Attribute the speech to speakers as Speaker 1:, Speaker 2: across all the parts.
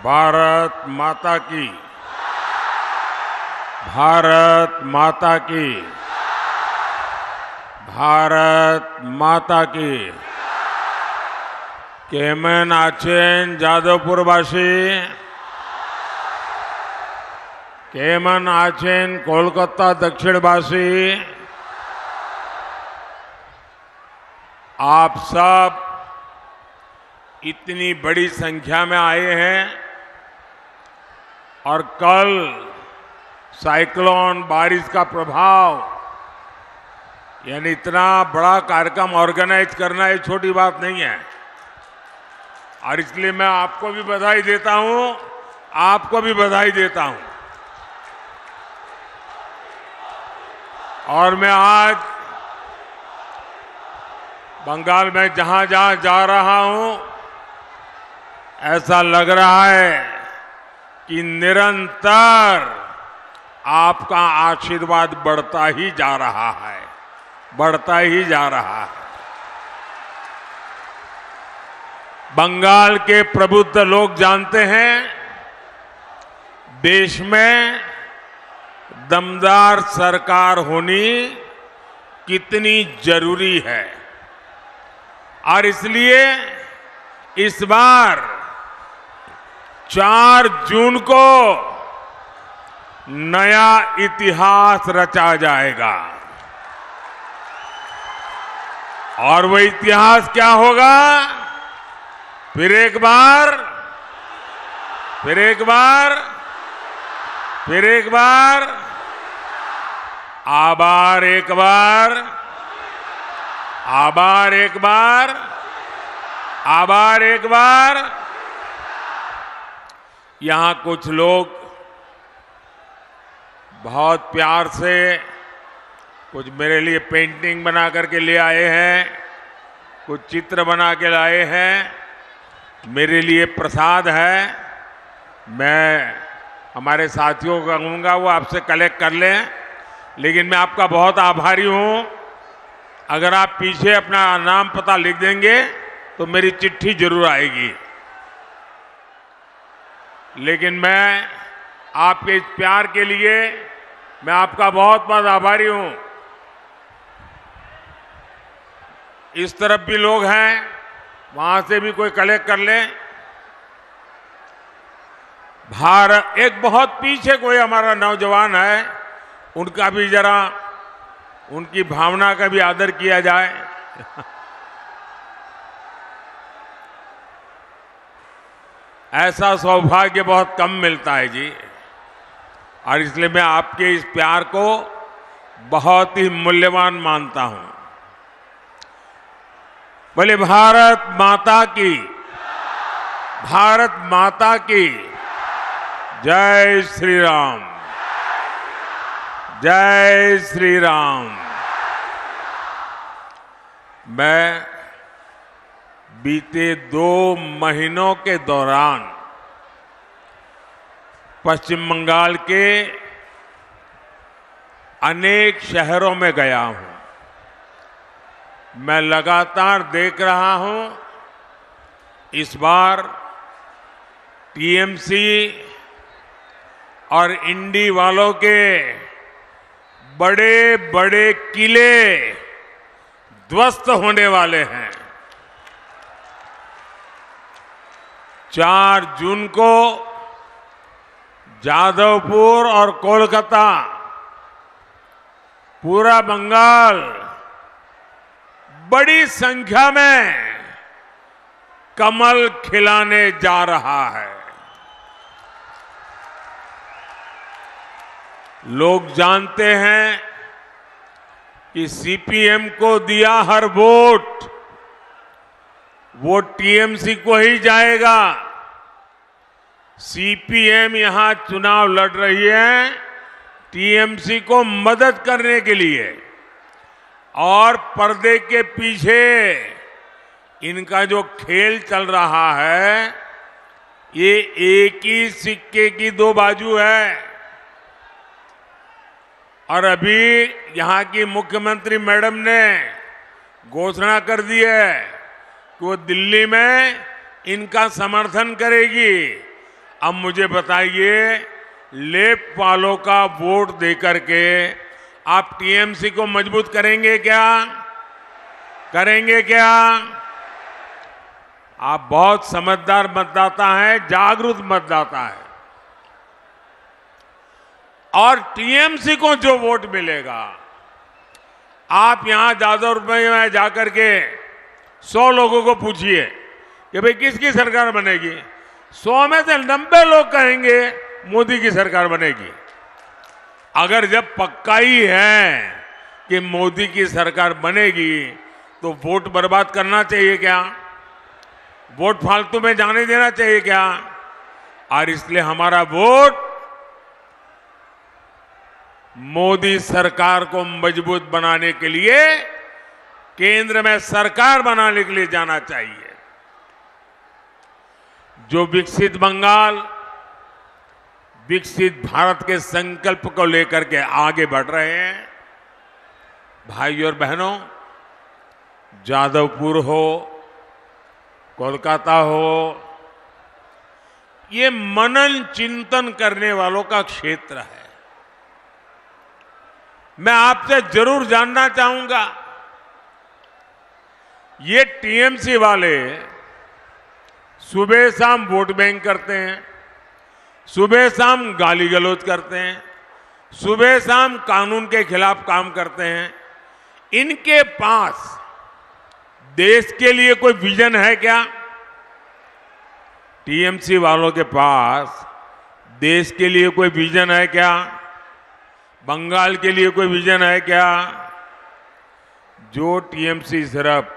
Speaker 1: भारत माता की, भारत माता की, भारत माता की। केमन आचेन जादवपुरवासी, केमन आचेन कोलकाता दक्षिणवासी, आप सब इतनी बड़ी संख्या में आए हैं और कल साइक्लोन बारिश का प्रभाव, यानी इतना बड़ा कार्यक्रम ऑर्गेनाइज करना ये छोटी बात नहीं है। और इसलिए मैं आपको भी बधाई देता हूं, आपको भी बधाई देता हूं। और मैं आज बंगाल में जहां जहां जा रहा हूं, ऐसा लग रहा है कि निरंतर आपका आशीर्वाद बढ़ता ही जा रहा है, बढ़ता ही जा रहा है। बंगाल के प्रबुद्ध लोग जानते हैं देश में दमदार सरकार होनी कितनी जरूरी है, और इसलिए इस बार 4 जून को नया इतिहास रचा जाएगा। और वो इतिहास क्या होगा? फिर एक बार, फिर एक बार, फिर एक बार, आभार एक बार, आभार एक बार, आभार एक बार। यहां कुछ लोग बहुत प्यार से कुछ मेरे लिए पेंटिंग बना करके ले आए हैं, कुछ चित्र बना के लाए हैं, मेरे लिए प्रसाद है। मैं हमारे साथियों को कहूंगा वो आपसे कलेक्ट कर लें, लेकिन मैं आपका बहुत आभारी हूं। अगर आप पीछे अपना नाम पता लिख देंगे तो मेरी चिट्ठी जरूर आएगी। लेकिन मैं आपके इस प्यार के लिए मैं आपका बहुत बहुत आभारी हूं। इस तरफ भी लोग हैं, वहां से भी कोई कलेक्ट कर ले। भारत, एक बहुत पीछे कोई हमारा नौजवान है, उनका भी जरा, उनकी भावना का भी आदर किया जाए। ऐसा सौभाग्य बहुत कम मिलता है जी, और इसलिए मैं आपके इस प्यार को बहुत ही मूल्यवान मानता हूं। बोले भारत माता की, भारत माता की जय श्री राम, जय श्री राम। मैं बीते 2 महीनों के दौरान पश्चिम बंगाल के अनेक शहरों में गया हूं। मैं लगातार देख रहा हूं, इस बार टीएमसी और इंडी वालों के बड़े बड़े किले ध्वस्त होने वाले हैं। 4 जून को जादवपुर और कोलकाता, पूरा बंगाल बड़ी संख्या में कमल खिलाने जा रहा है। लोग जानते हैं कि सीपीएम को दिया हर वोट वो टीएमसी को ही जाएगा। सीपीएम यहां चुनाव लड़ रही है टीएमसी को मदद करने के लिए, और पर्दे के पीछे इनका जो खेल चल रहा है, ये एक ही सिक्के की 2 बाजू है। और अभी यहां की मुख्यमंत्री मैडम ने घोषणा कर दी है कि वो दिल्ली में इनका समर्थन करेगी, अब मुझे बताइए, लेफ्ट वालों का वोट देकर के आप टीएमसी को मजबूत करेंगे क्या? करेंगे क्या? आप बहुत समझदार मतदाता हैं, जागरूक मतदाता है। और टीएमसी को जो वोट मिलेगा, आप यहां ज्यादा रुपए में जाकर के 100 लोगों को पूछिए कि भाई किसकी सरकार बनेगी, 100 में से 90 लोग कहेंगे मोदी की सरकार बनेगी। अगर जब पक्का ही है कि मोदी की सरकार बनेगी तो वोट बर्बाद करना चाहिए क्या? वोट फालतू में जाने देना चाहिए क्या? और इसलिए हमारा वोट मोदी सरकार को मजबूत बनाने के लिए, केंद्र में सरकार बनाने के लिए जाना चाहिए। जो विकसित बंगाल, विकसित भारत के संकल्प को लेकर के आगे बढ़ रहे हैं, भाइयों और बहनों, जादवपुर हो, कोलकाता हो, ये मनन चिंतन करने वालों का क्षेत्र है। मैं आपसे जरूर जानना चाहूंगा, ये टीएमसी वाले सुबह शाम वोट बैंक करते हैं, सुबह शाम गाली गलौज करते हैं, सुबह शाम कानून के खिलाफ काम करते हैं। इनके पास देश के लिए कोई विजन है क्या? टीएमसी वालों के पास देश के लिए कोई विजन है क्या? बंगाल के लिए कोई विजन है क्या? जो टीएमसी सिर्फ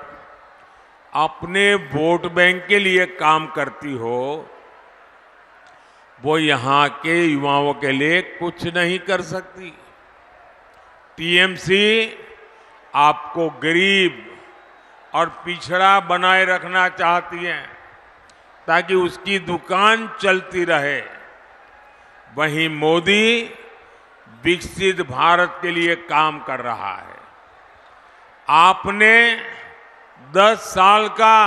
Speaker 1: अपने वोट बैंक के लिए काम करती हो, वो यहां के युवाओं के लिए कुछ नहीं कर सकती। टीएमसी आपको गरीब और पिछड़ा बनाए रखना चाहती है ताकि उसकी दुकान चलती रहे। वहीं मोदी विकसित भारत के लिए काम कर रहा है। आपने 10 साल का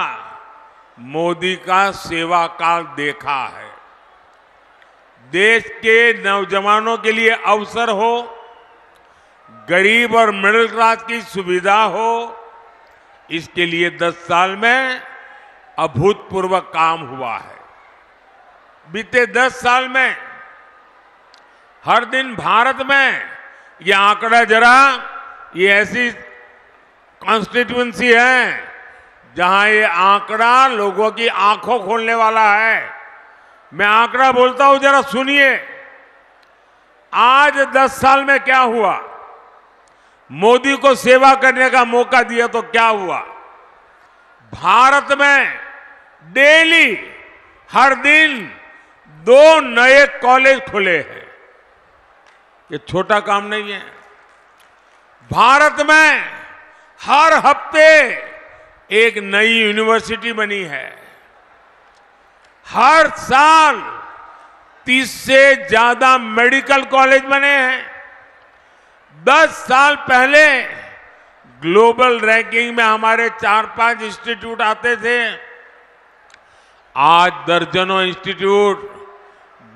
Speaker 1: मोदी का सेवा काल देखा है। देश के नौजवानों के लिए अवसर हो, गरीब और मिडिल क्लास की सुविधा हो, इसके लिए 10 साल में अभूतपूर्व काम हुआ है। बीते 10 साल में हर दिन भारत में ये आंकड़ा, जरा ये ऐसी कॉन्स्टिट्यूएंसी है जहां ये आंकड़ा लोगों की आंखों खोलने वाला है। मैं आंकड़ा बोलता हूं, जरा सुनिए। आज 10 साल में क्या हुआ? मोदी को सेवा करने का मौका दिया तो क्या हुआ? भारत में डेली हर दिन 2 नए कॉलेज खुले हैं। ये छोटा काम नहीं है। भारत में हर हफ्ते एक नई यूनिवर्सिटी बनी है। हर साल 30 से ज्यादा मेडिकल कॉलेज बने हैं। 10 साल पहले ग्लोबल रैंकिंग में हमारे 4-5 इंस्टीट्यूट आते थे। आज दर्जनों इंस्टीट्यूट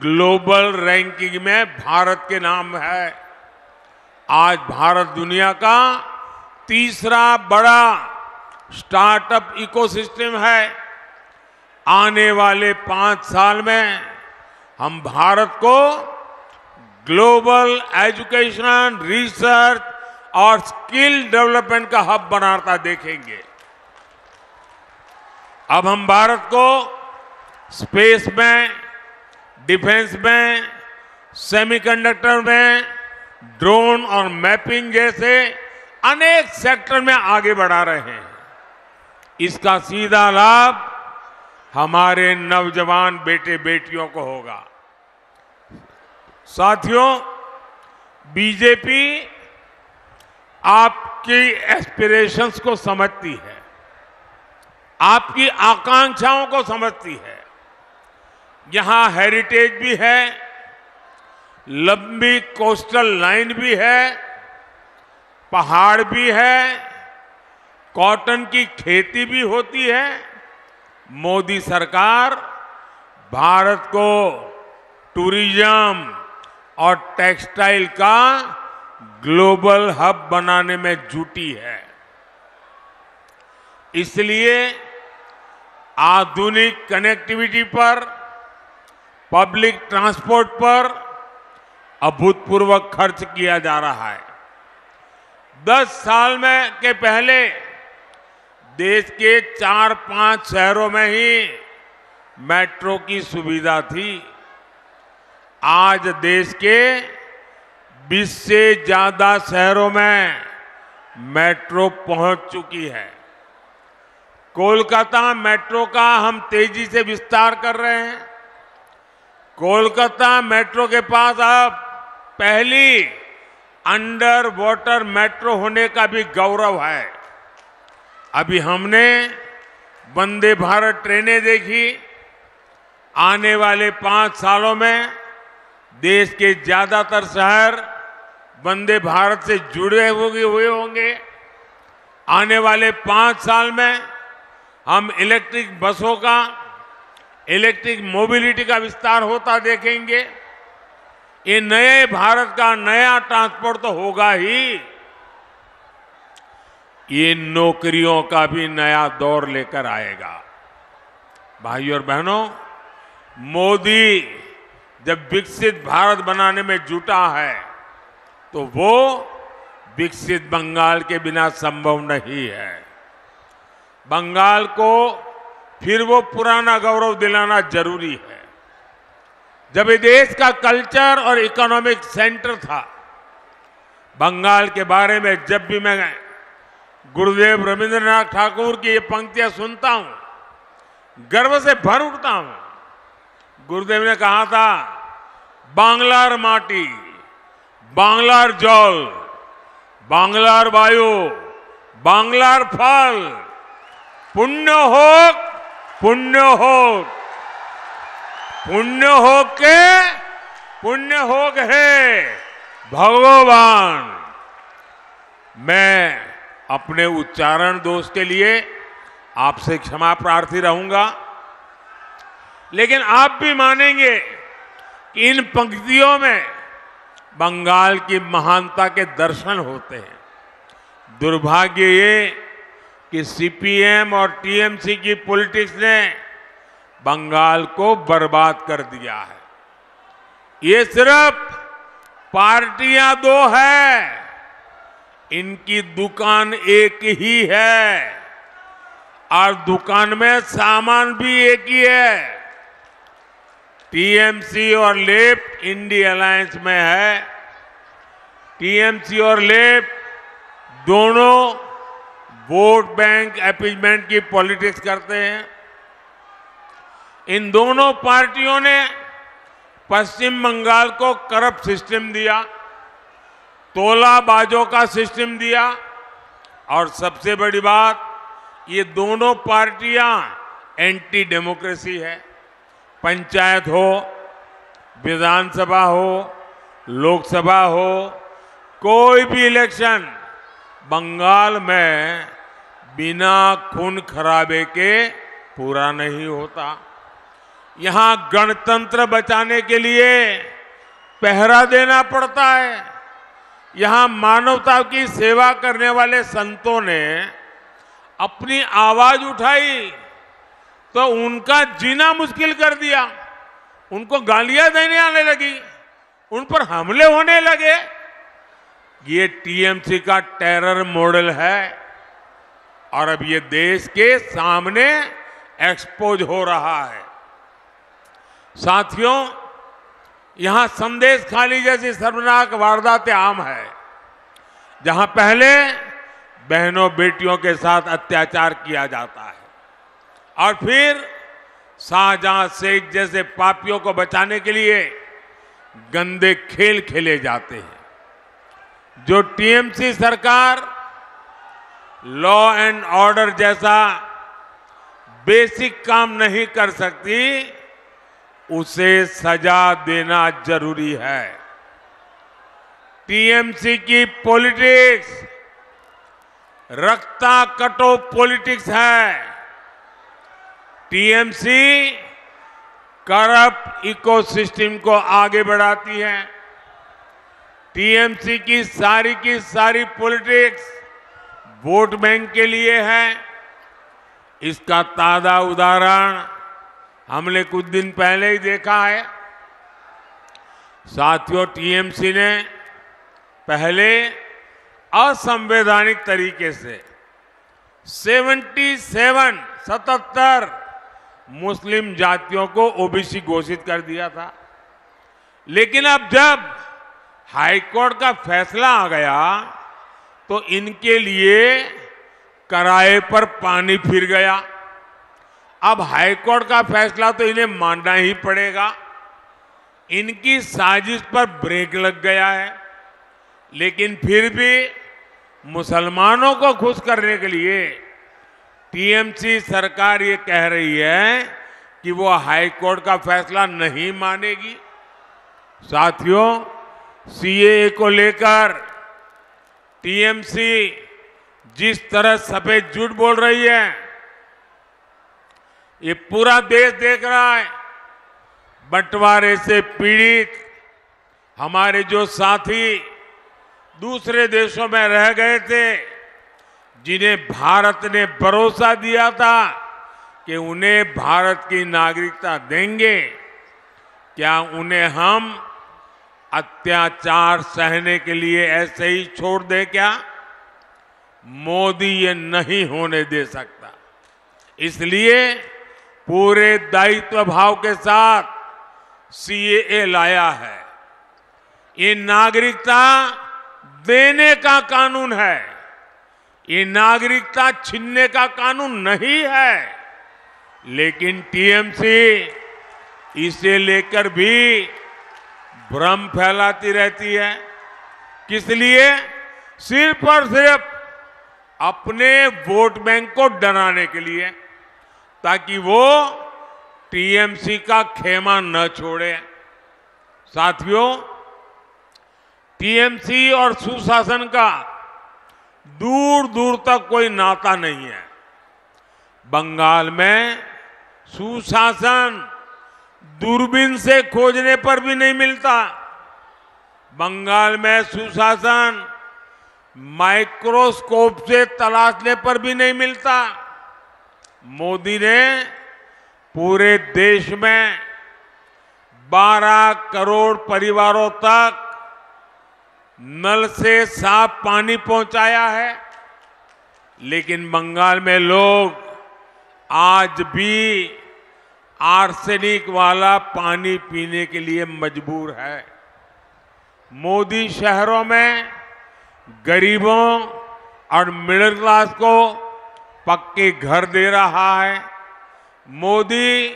Speaker 1: ग्लोबल रैंकिंग में भारत के नाम है। आज भारत दुनिया का तीसरा बड़ा स्टार्टअप इकोसिस्टम है। आने वाले 5 साल में हम भारत को ग्लोबल एजुकेशन, रिसर्च और स्किल डेवलपमेंट का हब बनाता देखेंगे। अब हम भारत को स्पेस में, डिफेंस में, सेमीकंडक्टर में, ड्रोन और मैपिंग जैसे अनेक सेक्टर में आगे बढ़ा रहे हैं। इसका सीधा लाभ हमारे नौजवान बेटे बेटियों को होगा। साथियों, बीजेपी आपकी एस्पिरेशंस को समझती है, आपकी आकांक्षाओं को समझती है। यहां हेरिटेज भी है, लंबी कोस्टल लाइन भी है, पहाड़ भी है, कॉटन की खेती भी होती है। मोदी सरकार भारत को टूरिज्म और टेक्सटाइल का ग्लोबल हब बनाने में जुटी है। इसलिए आधुनिक कनेक्टिविटी पर, पब्लिक ट्रांसपोर्ट पर अभूतपूर्व खर्च किया जा रहा है। 10 साल में के पहले देश के 4-5 शहरों में ही मेट्रो की सुविधा थी। आज देश के 20 से ज्यादा शहरों में मेट्रो पहुंच चुकी है। कोलकाता मेट्रो का हम तेजी से विस्तार कर रहे हैं। कोलकाता मेट्रो के पास अब पहली अंडर वाटर मेट्रो होने का भी गौरव है। अभी हमने वंदे भारत ट्रेनें देखी। आने वाले 5 सालों में देश के ज्यादातर शहर वंदे भारत से जुड़े हुए होंगे। आने वाले 5 साल में हम इलेक्ट्रिक बसों का, इलेक्ट्रिक मोबिलिटी का विस्तार होता देखेंगे। ये नए भारत का नया ट्रांसपोर्ट तो होगा ही, ये नौकरियों का भी नया दौर लेकर आएगा। भाइयों और बहनों, मोदी जब विकसित भारत बनाने में जुटा है तो वो विकसित बंगाल के बिना संभव नहीं है। बंगाल को फिर वो पुराना गौरव दिलाना जरूरी है। जब ये देश का कल्चर और इकोनॉमिक सेंटर था, बंगाल के बारे में जब भी मैं गुरुदेव रविंद्रनाथ ठाकुर की ये पंक्तियां सुनता हूं, गर्व से भर उठता हूं। गुरुदेव ने कहा था, बांग्लार माटी, बांग्लार जल, बांग्लार वायु, बांग्लार फल, पुण्य होक, पुण्य होक, पुण्य होक के पुण्य होक है भगवान। मैं अपने उच्चारण दोष के लिए आपसे क्षमा प्रार्थी रहूंगा, लेकिन आप भी मानेंगे कि इन पंक्तियों में बंगाल की महानता के दर्शन होते हैं। दुर्भाग्य ये कि सीपीएम और टीएमसी की पॉलिटिक्स ने बंगाल को बर्बाद कर दिया है। ये सिर्फ पार्टियां 2 है, इनकी दुकान एक ही है और दुकान में सामान भी एक ही है। टीएमसी और लेफ्ट इंडी अलायंस में है। टीएमसी और लेफ्ट दोनों वोट बैंक अपीजमेंट की पॉलिटिक्स करते हैं। इन दोनों पार्टियों ने पश्चिम बंगाल को करप्ट सिस्टम दिया, तोलाबाजों का सिस्टम दिया और सबसे बड़ी बात, ये दोनों पार्टियां एंटी डेमोक्रेसी है। पंचायत हो, विधानसभा हो, लोकसभा हो, कोई भी इलेक्शन बंगाल में बिना खून खराबे के पूरा नहीं होता। यहां गणतंत्र बचाने के लिए पहरा देना पड़ता है। यहां मानवता की सेवा करने वाले संतों ने अपनी आवाज उठाई तो उनका जीना मुश्किल कर दिया। उनको गालियां देने आने लगी, उन पर हमले होने लगे। ये टीएमसी का टेरर मॉडल है और अब ये देश के सामने एक्सपोज हो रहा है। साथियों, यहां संदेश खाली जैसी शर्मनाक वारदातें आम है, जहां पहले बहनों बेटियों के साथ अत्याचार किया जाता है और फिर शाहजहां शेख जैसे पापियों को बचाने के लिए गंदे खेल खेले जाते हैं। जो टीएमसी सरकार लॉ एंड ऑर्डर जैसा बेसिक काम नहीं कर सकती, उसे सजा देना जरूरी है। टीएमसी की पॉलिटिक्स रक्ता कटो पॉलिटिक्स है। टीएमसी करप्ट इकोसिस्टम को आगे बढ़ाती है। टीएमसी की सारी पॉलिटिक्स वोट बैंक के लिए है। इसका ताजा उदाहरण हमने कुछ दिन पहले ही देखा है। साथियों, टीएमसी ने पहले असंवैधानिक तरीके से 77 मुस्लिम जातियों को ओबीसी घोषित कर दिया था। लेकिन अब जब हाईकोर्ट का फैसला आ गया तो इनके लिए किराए पर पानी फिर गया। अब हाईकोर्ट का फैसला तो इन्हें मानना ही पड़ेगा। इनकी साजिश पर ब्रेक लग गया है। लेकिन फिर भी मुसलमानों को खुश करने के लिए टीएमसी सरकार ये कह रही है कि वो हाईकोर्ट का फैसला नहीं मानेगी। साथियों, सीएए को लेकर टीएमसी जिस तरह सफेद झूठ बोल रही है, ये पूरा देश देख रहा है। बंटवारे से पीड़ित हमारे जो साथी दूसरे देशों में रह गए थे, जिन्हें भारत ने भरोसा दिया था कि उन्हें भारत की नागरिकता देंगे, क्या उन्हें हम अत्याचार सहने के लिए ऐसे ही छोड़ दे क्या? मोदी ये नहीं होने दे सकता। इसलिए पूरे दायित्व भाव के साथ सीएए लाया है। ये नागरिकता देने का कानून है, ये नागरिकता छीनने का कानून नहीं है। लेकिन टीएमसी इसे लेकर भी भ्रम फैलाती रहती है। किस लिए? सिर्फ और सिर्फ अपने वोट बैंक को डराने के लिए, ताकि वो टीएमसी का खेमा न छोड़े। साथियों, टीएमसी और सुशासन का दूर दूर तक कोई नाता नहीं है। बंगाल में सुशासन दूरबीन से खोजने पर भी नहीं मिलता। बंगाल में सुशासन माइक्रोस्कोप से तलाशने पर भी नहीं मिलता। मोदी ने पूरे देश में 12 करोड़ परिवारों तक नल से साफ पानी पहुंचाया है। लेकिन बंगाल में लोग आज भी आर्सेनिक वाला पानी पीने के लिए मजबूर है। मोदी शहरों में गरीबों और मिडिल क्लास को पक्के घर दे रहा है। मोदी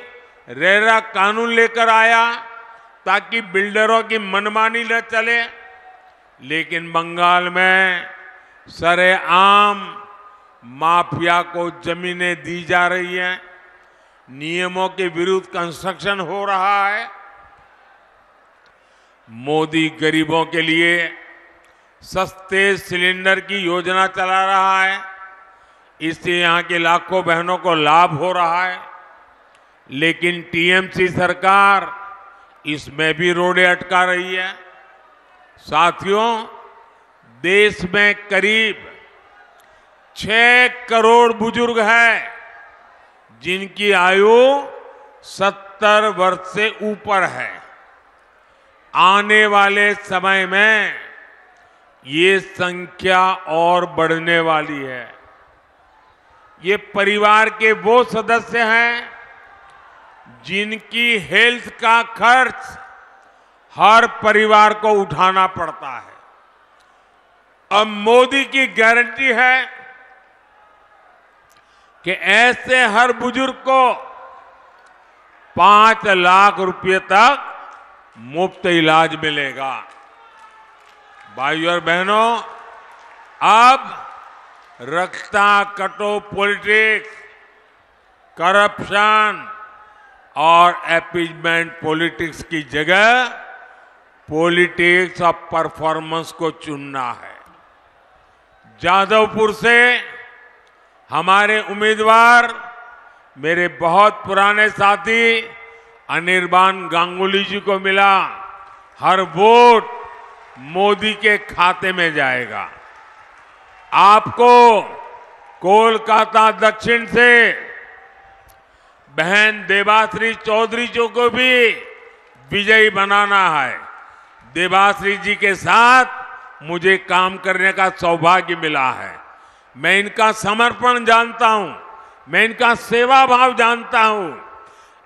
Speaker 1: रेरा कानून लेकर आया ताकि बिल्डरों की मनमानी न चले। लेकिन बंगाल में सरेआम माफिया को जमीनें दी जा रही हैं, नियमों के विरुद्ध कंस्ट्रक्शन हो रहा है। मोदी गरीबों के लिए सस्ते सिलेंडर की योजना चला रहा है। इससे यहां के लाखों बहनों को लाभ हो रहा है। लेकिन टीएमसी सरकार इसमें भी रोड़े अटका रही है। साथियों, देश में करीब 6 करोड़ बुजुर्ग हैं जिनकी आयु 70 वर्ष से ऊपर है। आने वाले समय में ये संख्या और बढ़ने वाली है। ये परिवार के वो सदस्य हैं जिनकी हेल्थ का खर्च हर परिवार को उठाना पड़ता है। अब मोदी की गारंटी है कि ऐसे हर बुजुर्ग को 5 लाख रुपए तक मुफ्त इलाज मिलेगा। भाइयों और बहनों, अब रखता कटो पॉलिटिक्स, करप्शन और अपीजमेंट पॉलिटिक्स की जगह पॉलिटिक्स ऑफ परफॉर्मेंस को चुनना है। जादवपुर से हमारे उम्मीदवार, मेरे बहुत पुराने साथी अनिर्बान गांगुली जी को मिला, हर वोट मोदी के खाते में जाएगा। आपको कोलकाता दक्षिण से बहन देबाश्री चौधरी जी को भी विजयी बनाना है। देबाश्री जी के साथ मुझे काम करने का सौभाग्य मिला है। मैं इनका समर्पण जानता हूं, मैं इनका सेवा भाव जानता हूं।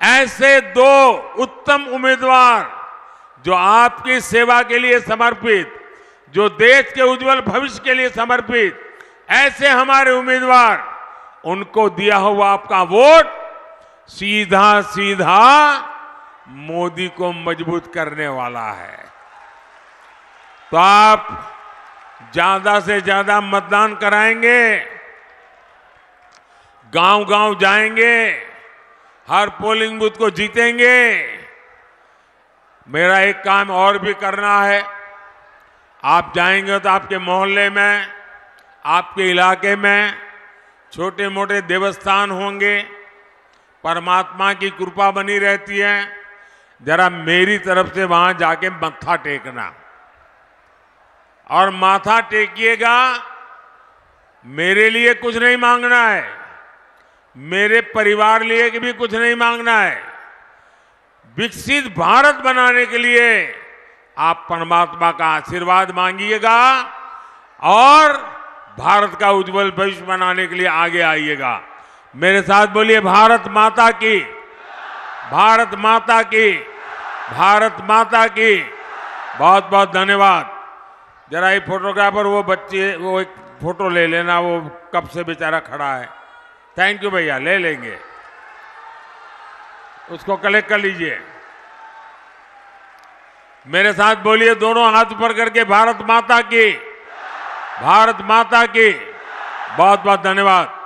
Speaker 1: ऐसे दो उत्तम उम्मीदवार जो आपकी सेवा के लिए समर्पित, जो देश के उज्जवल भविष्य के लिए समर्पित, ऐसे हमारे उम्मीदवार, उनको दिया हुआ आपका वोट सीधा सीधा मोदी को मजबूत करने वाला है। तो आप ज्यादा से ज्यादा मतदान कराएंगे, गांव-गांव जाएंगे, हर पोलिंग बूथ को जीतेंगे। मेरा एक काम और भी करना है। आप जाएंगे तो आपके मोहल्ले में, आपके इलाके में छोटे मोटे देवस्थान होंगे, परमात्मा की कृपा बनी रहती है। जरा मेरी तरफ से वहां जाके मत्था टेकना, और माथा टेकिएगा। मेरे लिए कुछ नहीं मांगना है, मेरे परिवार लिए भी कुछ नहीं मांगना है। विकसित भारत बनाने के लिए आप परमात्मा का आशीर्वाद मांगिएगा और भारत का उज्जवल भविष्य बनाने के लिए आगे आइएगा। मेरे साथ बोलिए, भारत माता की, भारत माता की, भारत माता की। बहुत बहुत धन्यवाद। जरा ये फोटोग्राफर, वो बच्चे, वो एक फोटो ले लेना, वो कब से बेचारा खड़ा है। थैंक यू भैया, ले लेंगे, उसको कलेक्ट कर लीजिए। मेरे साथ बोलिए, दोनों हाथ ऊपर करके, भारत माता की, भारत माता की। बहुत बहुत धन्यवाद।